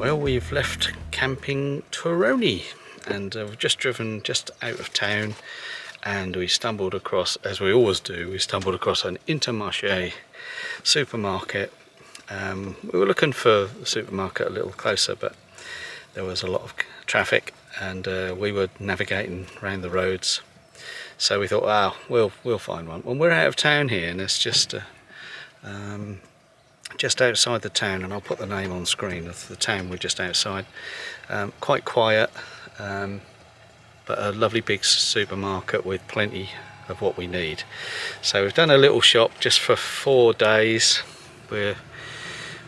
Well, we've left Camping Tourony and we've just driven just out of town, and we stumbled across, as we always do, we stumbled across an Intermarché supermarket. We were looking for a supermarket a little closer, but there was a lot of traffic and we were navigating around the roads, so we thought, wow, we'll find one. Well, we're out of town here, and it's just outside the town, and I'll put the name on screen of the town we're just outside. Quite quiet, but a lovely big supermarket with plenty of what we need. So we've done a little shop just for 4 days. We're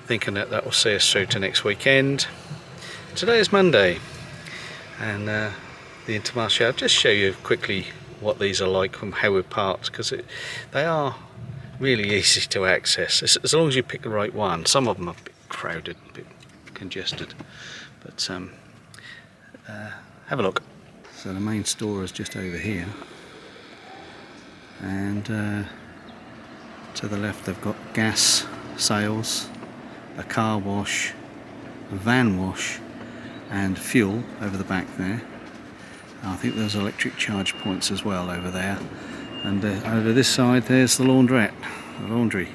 thinking that will see us through to next weekend. Today is Monday, and the Intermarché, I'll just show you quickly what these are like and how we're parked, because they are really easy to access as long as you pick the right one. Some of them are a bit crowded, a bit congested, but have a look. So the main store is just over here, and to the left they've got gas sales, a car wash, a van wash, and fuel over the back there. I think there's electric charge points as well over there. And over this side there's the laundrette, the laundry.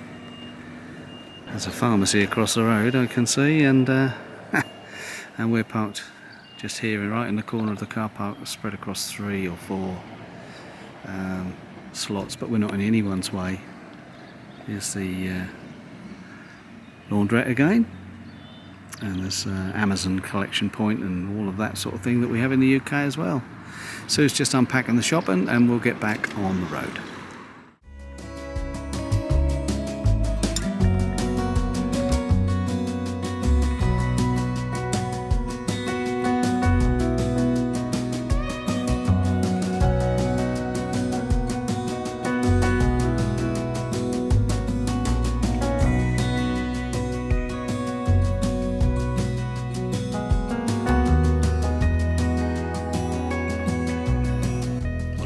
There's a pharmacy across the road, I can see, and and we're parked just here, right in the corner of the car park, spread across 3 or 4 slots, but we're not in anyone's way. Here's the laundrette again, and there's Amazon collection point and all of that sort of thing that we have in the UK as well. Sue's just unpacking the shop, and we'll get back on the road.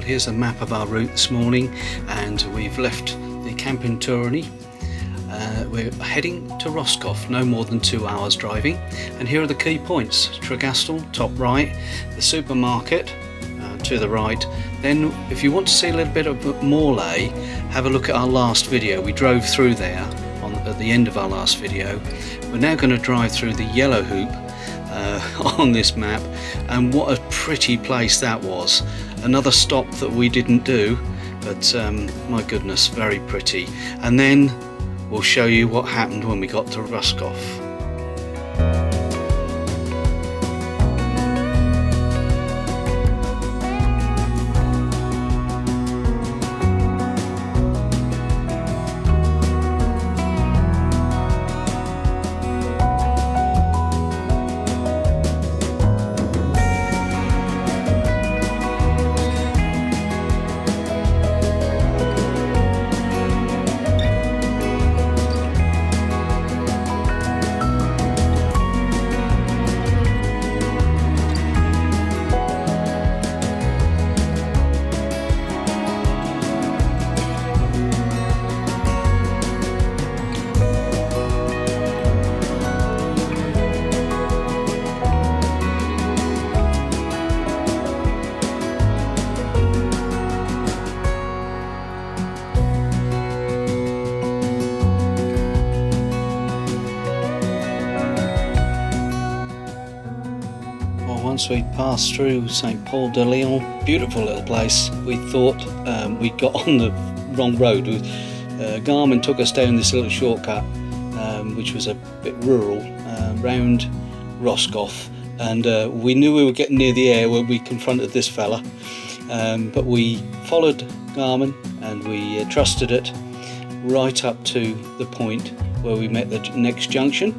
Here's a map of our route this morning, and we've left the Camping Tourony. We're heading to Roskoff, no more than 2 hours driving, and here are the key points: Tregastel, top right, the supermarket to the right. Then if you want to see a little bit of Morlaix, have a look at our last video. We drove through there at the end of our last video. We're now going to drive through the yellow hoop on this map, and what a pretty place that was. Another stop that we didn't do, but my goodness, very pretty. And then we'll show you what happened when we got to Roskoff. Once we passed through St. Paul de Leon, beautiful little place, we thought we got on the wrong road. Garmin took us down this little shortcut, which was a bit rural, round Roskoff, and we knew we were getting near the Aire when we confronted this fella, but we followed Garmin and we trusted it right up to the point where we met the next junction.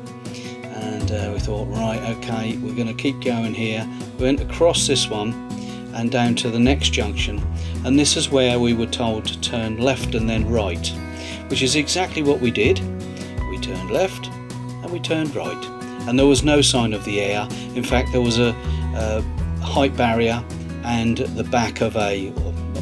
And we thought, right, okay, we're going to keep going here. We went across this one and down to the next junction, and this is where we were told to turn left and then right, which is exactly what we did. We turned left and we turned right, and there was no sign of the Aire. In fact, there was a height barrier and the back of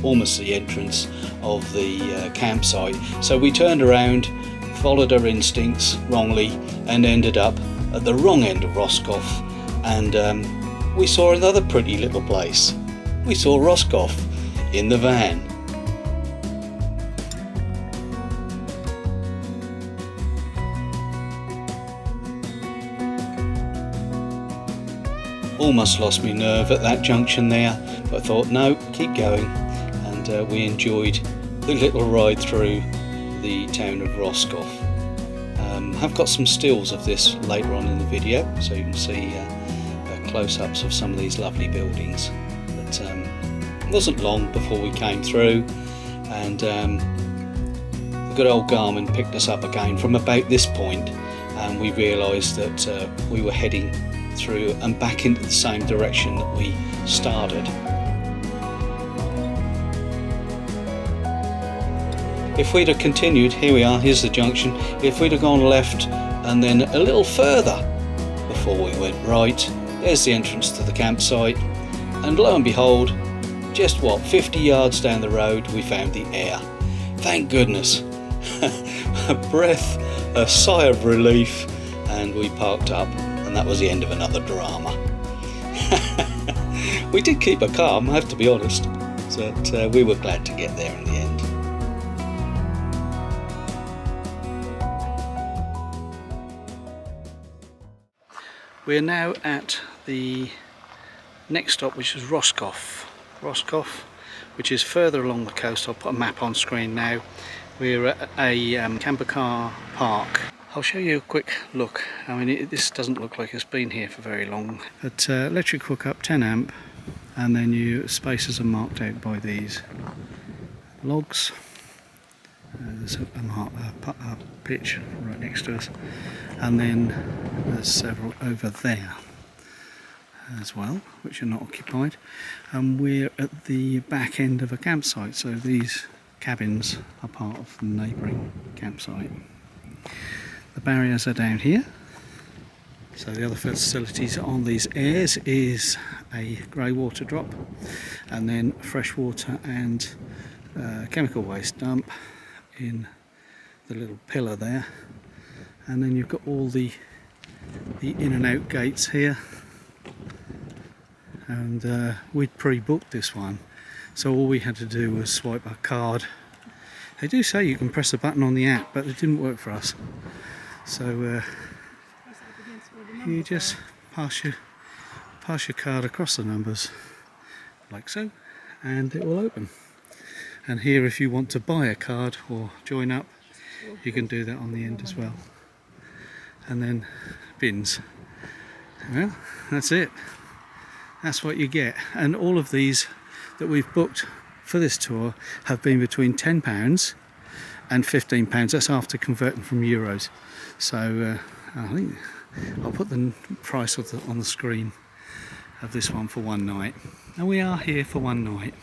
almost the entrance of the campsite. So we turned around, followed our instincts wrongly, and ended up at the wrong end of Roskoff, and we saw another pretty little place. We saw Roskoff in the van. Almost lost me nerve at that junction there, but I thought no, keep going, and we enjoyed the little ride through the town of Roskoff. I've got some stills of this later on in the video, so you can see close-ups of some of these lovely buildings. But it wasn't long before we came through, and the good old Garmin picked us up again from about this point, and we realised that we were heading through and back into the same direction that we started. If we'd have continued, here we are, here's the junction, if we'd have gone left and then a little further before we went right, there's the entrance to the campsite, and lo and behold, just what, 50 yards down the road we found the Aire. Thank goodness. A breath, a sigh of relief, and we parked up, and that was the end of another drama. We did keep her calm, I have to be honest, but we were glad to get there in the end. We're now at the next stop, which is Roskoff, which is further along the coast. I'll put a map on screen now. We're at a camper car park. I'll show you a quick look. I mean, this doesn't look like it's been here for very long. But electric hookup, 10 amp, and then your spaces are marked out by these logs. There's a pitch right next to us, and then there's several over there as well, which are not occupied, and we're at the back end of a campsite, so these cabins are part of the neighbouring campsite. The barriers are down here, so the other facilities on these Aires is a grey water drop, and then fresh water and chemical waste dump in the little pillar there, and then you've got all the in and out gates here, and we'd pre-booked this one, so all we had to do was swipe our card. They do say you can press a button on the app, but it didn't work for us, so you just pass your card across the numbers like so, and it will open. And here, if you want to buy a card or join up, you can do that on the end as well. And then bins. Well, that's it. That's what you get. And all of these that we've booked for this tour have been between £10 and £15. That's after converting from euros. So I think I'll put the price of on the screen of this one for one night. And we are here for one night.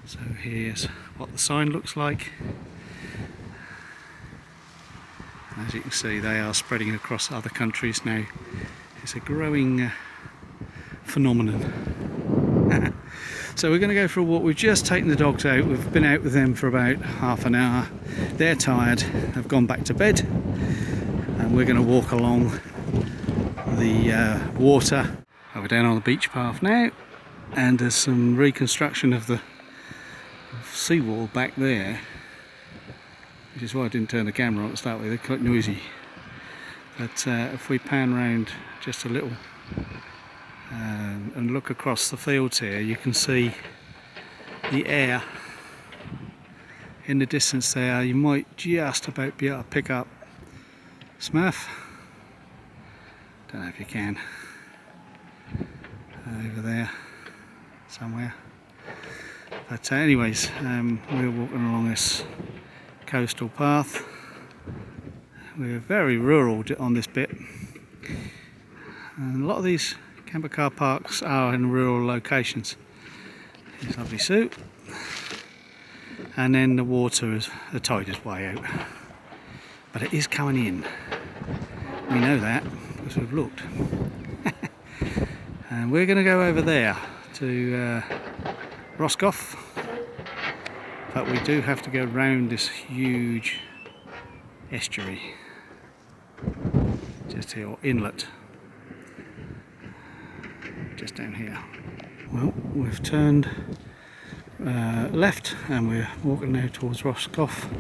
So here's what the sign looks like. As you can see, they are spreading across other countries now. It's a growing phenomenon. So we're going to go for a walk. We've just taken the dogs out. We've been out with them for about half an hour. They're tired, have gone back to bed, and we're going to walk along the water. We're down on the beach path now, and there's some reconstruction of the seawall back there, which is why I didn't turn the camera on to start with. They're quite noisy, but if we pan round just a little and look across the fields here, you can see the Aire in the distance there. You might just about be able to pick up Smurf, don't know if you can, over there somewhere. But anyways, we're walking along this coastal path. We're very rural on this bit, and a lot of these camper car parks are in rural locations. Here's lovely suit, and then the water is the tide is way out, but it is coming in. We know that because we've looked. And we're going to go over there to Roskoff, but we do have to go round this huge estuary. just here, or inlet, just down here. Well, we've turned left and we're walking now towards Roskoff.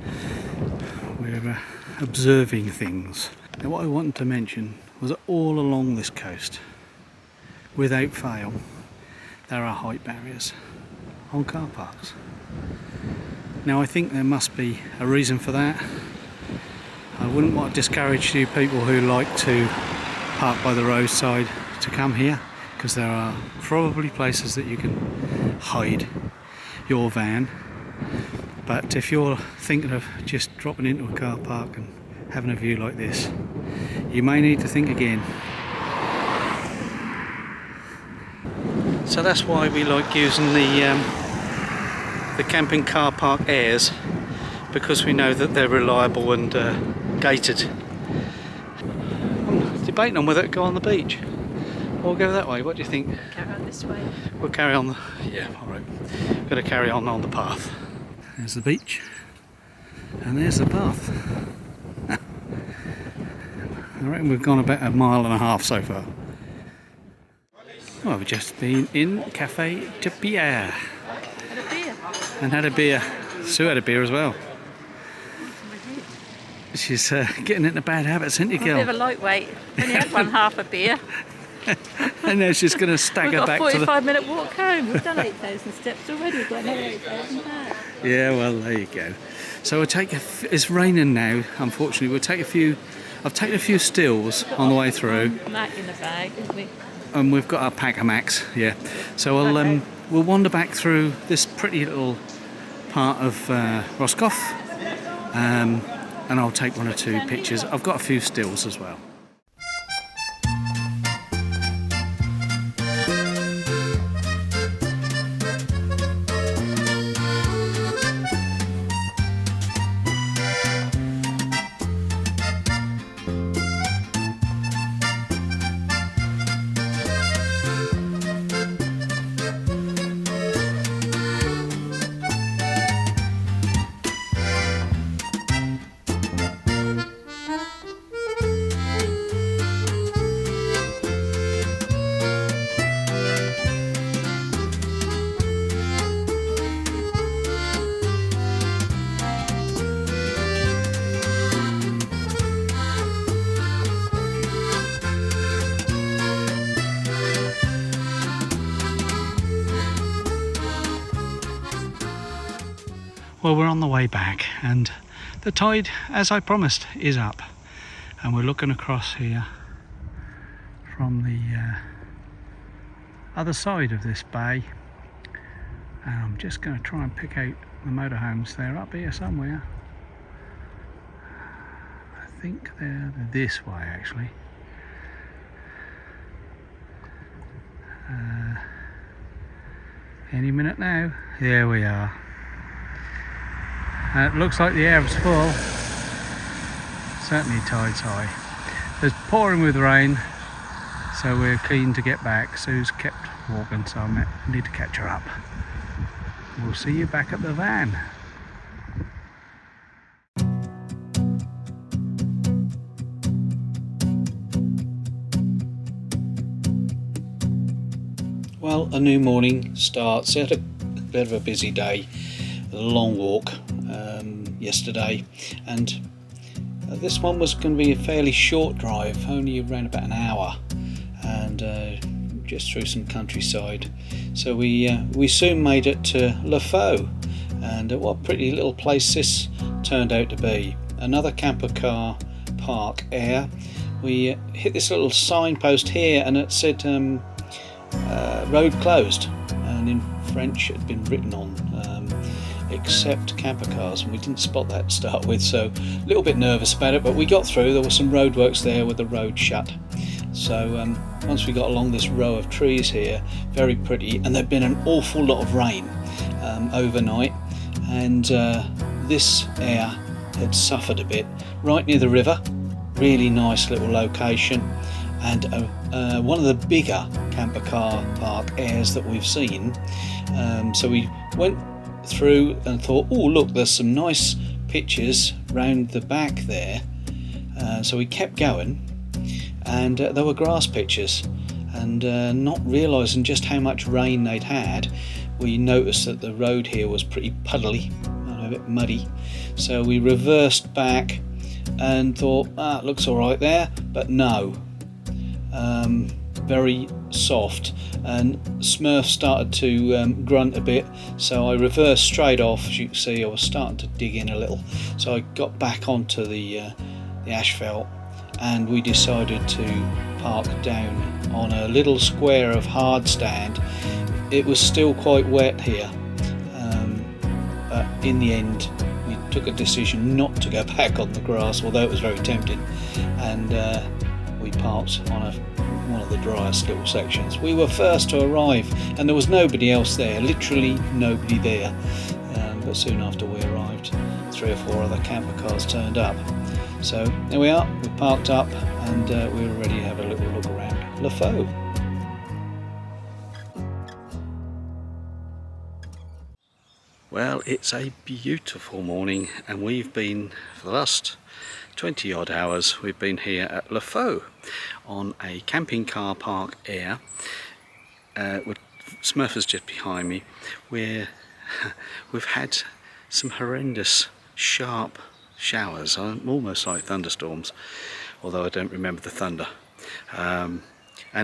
We're observing things. Now what I wanted to mention was that all along this coast, without fail, there are height barriers on car parks. Now I think there must be a reason for that. I wouldn't want to discourage you people who like to park by the roadside to come here, because there are probably places that you can hide your van. But if you're thinking of just dropping into a car park and having a view like this, you may need to think again. So that's why we like using the camping car park Aires, because we know that they're reliable and gated. I'm debating on whether to go on the beach or go that way. What do you think? Carry on this way. We'll carry on. Yeah, all right. We're going to carry on the path. There's the beach, and there's the path. I reckon we've gone about 1.5 miles so far. Well, we've just been in Cafe de Bière. Had a beer. And had a beer. Sue had a beer as well. She's getting into bad habits, isn't you, girl? I'm a bit of a lightweight. Only had one half a beer. And now she's going to stagger back to the... We've got a 45-minute walk home. We've done 8,000 steps already. We've got another 8,000 back. Yeah, well, there you go. So we'll take it's raining now, unfortunately. We'll take a few... I've taken a few stills on the way through. Mac in the bag, isn't we? And we've got our pack of Macs, yeah. So we'll wander back through this pretty little part of Roskoff, and I'll take 1 or 2 pictures. I've got a few stills as well. Well, we're on the way back, and the tide, as I promised, is up, and we're looking across here from the other side of this bay, and I'm just going to try and pick out the motorhomes. They're up here somewhere. I think they're this way actually. Any minute now. There we are. And it looks like the air is full. Certainly tide's high. It's pouring with rain, so we're keen to get back. Sue's kept walking, so I need to catch her up. We'll see you back at the van. Well, a new morning starts. Had a bit of a busy day, a long walk yesterday, and this one was going to be a fairly short drive, only around about an hour, and just through some countryside. So we soon made it to Faou, and what a pretty little place this turned out to be. Another camper car park, Aire. We hit this little signpost here, and it said road closed, and in French it had been written on except camper cars, and we didn't spot that to start with, so a little bit nervous about it, but we got through. There were some roadworks there with the road shut, so once we got along this row of trees here, very pretty, and there'd been an awful lot of rain overnight, and this Aire had suffered a bit. Right near the river, really nice little location, and one of the bigger camper car park Aires that we've seen. So we went through and thought, oh look, there's some nice pictures round the back there. So we kept going, and there were grass pitches, and not realising just how much rain they'd had, we noticed that the road here was pretty puddly and a bit muddy, so we reversed back and thought, it looks alright there, but no, very soft, and Smurf started to grunt a bit, so I reversed straight off. As you can see, I was starting to dig in a little, so I got back onto the asphalt, and we decided to park down on a little square of hard stand. It was still quite wet here, but in the end we took a decision not to go back on the grass, although it was very tempting, and we parked on one of the driest little sections. We were first to arrive, and there was nobody else there, literally nobody there, but soon after we arrived, 3 or 4 other camper cars turned up. So there we are, we parked up, and we were ready to have a little look around Faou. Well, it's a beautiful morning, and we've been, for the last 20 odd hours, we've been here at Faou on a camping car park Aire. With Smurfers just behind me. We've had some horrendous sharp showers, almost like thunderstorms, although I don't remember the thunder, and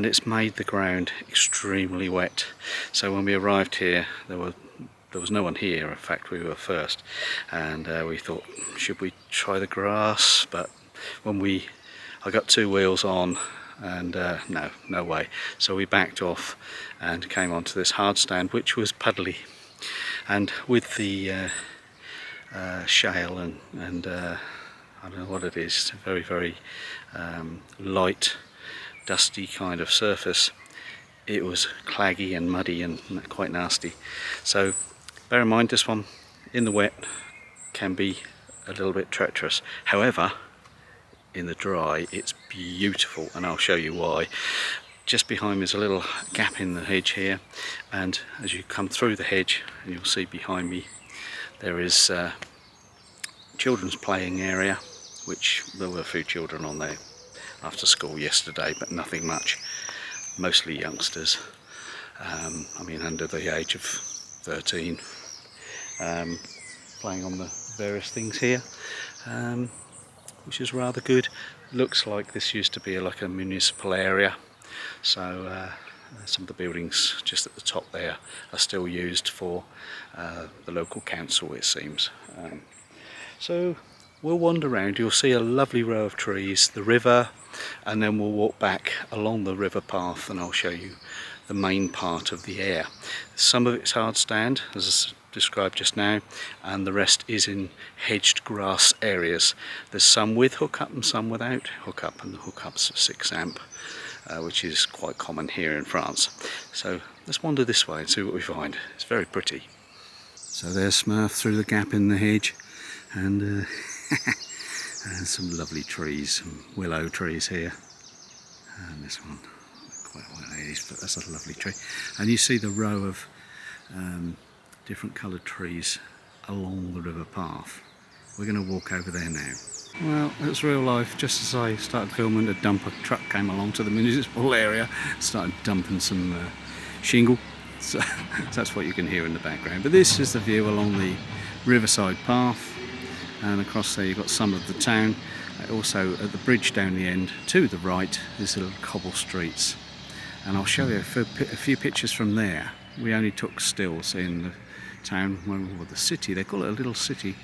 it's made the ground extremely wet. So when we arrived here, there was no one here. In fact, we were first, and we thought, should we try the grass? But when I got 2 wheels on, and no way. So we backed off and came onto this hard stand, which was puddly, and with the shale and I don't know what it is, very, very light, dusty kind of surface. It was claggy and muddy and quite nasty. So bear in mind, this one in the wet can be a little bit treacherous. However, in the dry it's beautiful, and I'll show you why. Just behind me is a little gap in the hedge here, and as you come through the hedge, and you'll see behind me there is children's playing area, which there were a few children on there after school yesterday, but nothing much, mostly youngsters, I mean under the age of 13, playing on the various things here, which is rather good. Looks like this used to be like a municipal area, so some of the buildings just at the top there are still used for the local council, it seems. So we'll wander around. You'll see a lovely row of trees, the river, and then we'll walk back along the river path, and I'll show you the main part of the Aire. Some of it's hard stand, as described just now, and the rest is in hedged grass areas. There's some with hookup and some without hookup, and the hookup's 6 amp, which is quite common here in France. So let's wander this way and see what we find. It's very pretty. So there's Smurf through the gap in the hedge, and and some lovely trees, some willow trees here, and this one, quite what it is, but that's a lovely tree. And you see the row of different coloured trees along the river path. We're going to walk over there now. Well, it's real life. Just as I started filming, a dumper truck came along to the municipal area, started dumping some shingle, so that's what you can hear in the background. But this is the view along the riverside path, and across there you've got some of the town. Also at the bridge down the end to the right is little cobble streets, and I'll show you a few pictures from there. We only took stills in the town, or the city. They call it a little city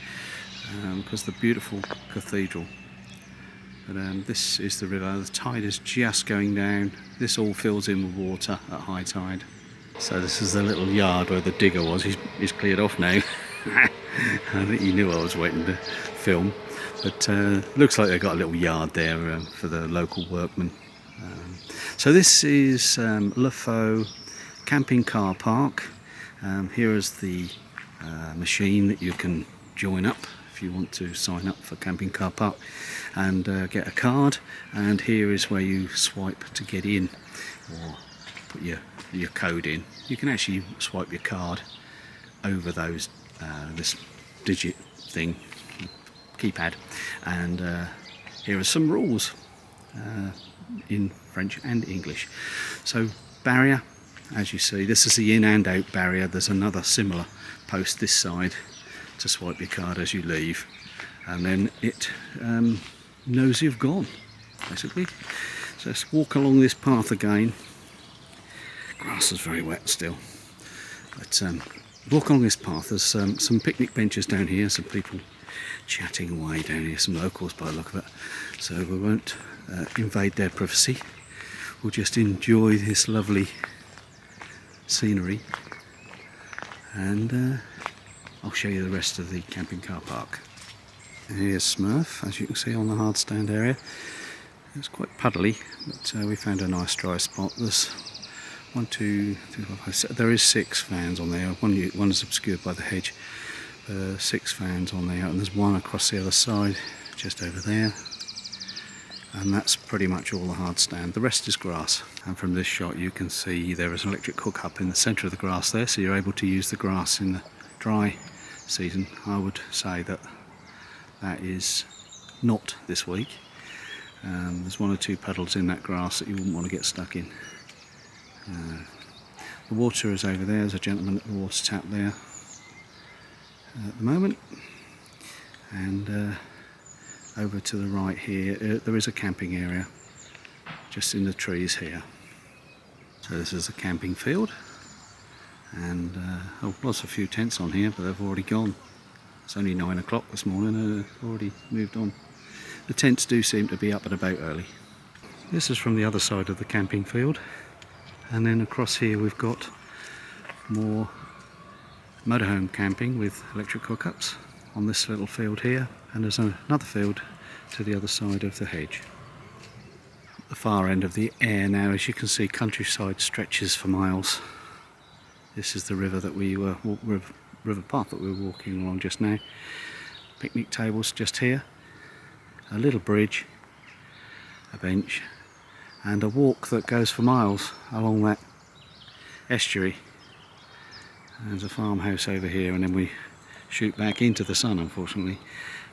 because the beautiful cathedral. But this is the river. The tide is just going down. This all fills in with water at high tide. So this is the little yard where the digger was. He's cleared off now. I think he knew I was waiting to film, but looks like they've got a little yard there for the local workmen. So this is Faou camping car park. Here is the machine that you can join up if you want to sign up for camping car park and get a card, and here is where you swipe to get in, or put your code in. You can actually swipe your card over those this digit thing, keypad, and here are some rules. in French and English. So barrier, as you see, this is the in and out barrier. There's another similar post this side to swipe your card as you leave, and then it knows you've gone, basically. So let's walk along this path again. Grass is very wet still, but walk along this path. There's some picnic benches down here, some people chatting away down here, some locals by the look of it, so we won't invade their privacy. We'll just enjoy this lovely scenery, and I'll show you the rest of the camping car park. And here's Smurf, as you can see on the hard stand area. It's quite puddly, but we found a nice dry spot. There's 1, 2, 3, 4, 5, 6. There is 6 fans on there. One is obscured by the hedge. 6 fans on there, and there's one across the other side, just over there. And that's pretty much all the hard stand. The rest is grass. And from this shot you can see there is an electric hookup in the centre of the grass there, so you're able to use the grass in the dry season. I would say that that is not this week. There's 1 or 2 puddles in that grass that you wouldn't want to get stuck in. The water is over there. There's a gentleman at the water tap there at the moment, and over to the right here there is a camping area just in the trees here. So this is a camping field, and there was a few tents on here, but they've already gone. It's only 9 o'clock this morning and they've already moved on. The tents do seem to be up and about early. This is from the other side of the camping field, and then across here we've got more motorhome camping with electric hookups on this little field here, and there's another field to the other side of the hedge. At the far end of the Aire now, as you can see, countryside stretches for miles. This is the river that we were river path that we were walking along just now. Picnic tables just here, a little bridge, a bench, and a walk that goes for miles along that estuary. There's a farmhouse over here, and then we shoot back into the sun, unfortunately,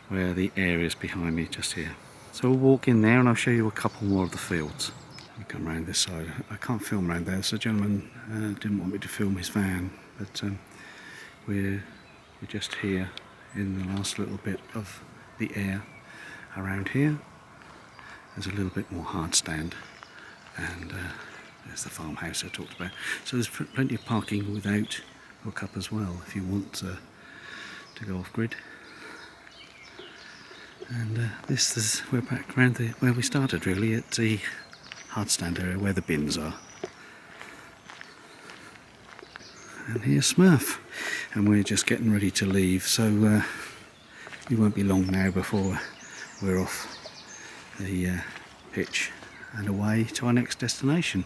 where the Aire is behind me just here. So we'll walk in there and I'll show you a couple more of the fields. We come round this side. I can't film round there, so the gentleman didn't want me to film his van, but we're just here in the last little bit of the Aire. Around here there's a little bit more hard stand, and there's the farmhouse I talked about. So there's plenty of parking without hookup as well if you want to go off grid. And we're back around where we started, really, at the hard stand area where the bins are. And here's Smurf, and we're just getting ready to leave, so it won't be long now before we're off the pitch and away to our next destination.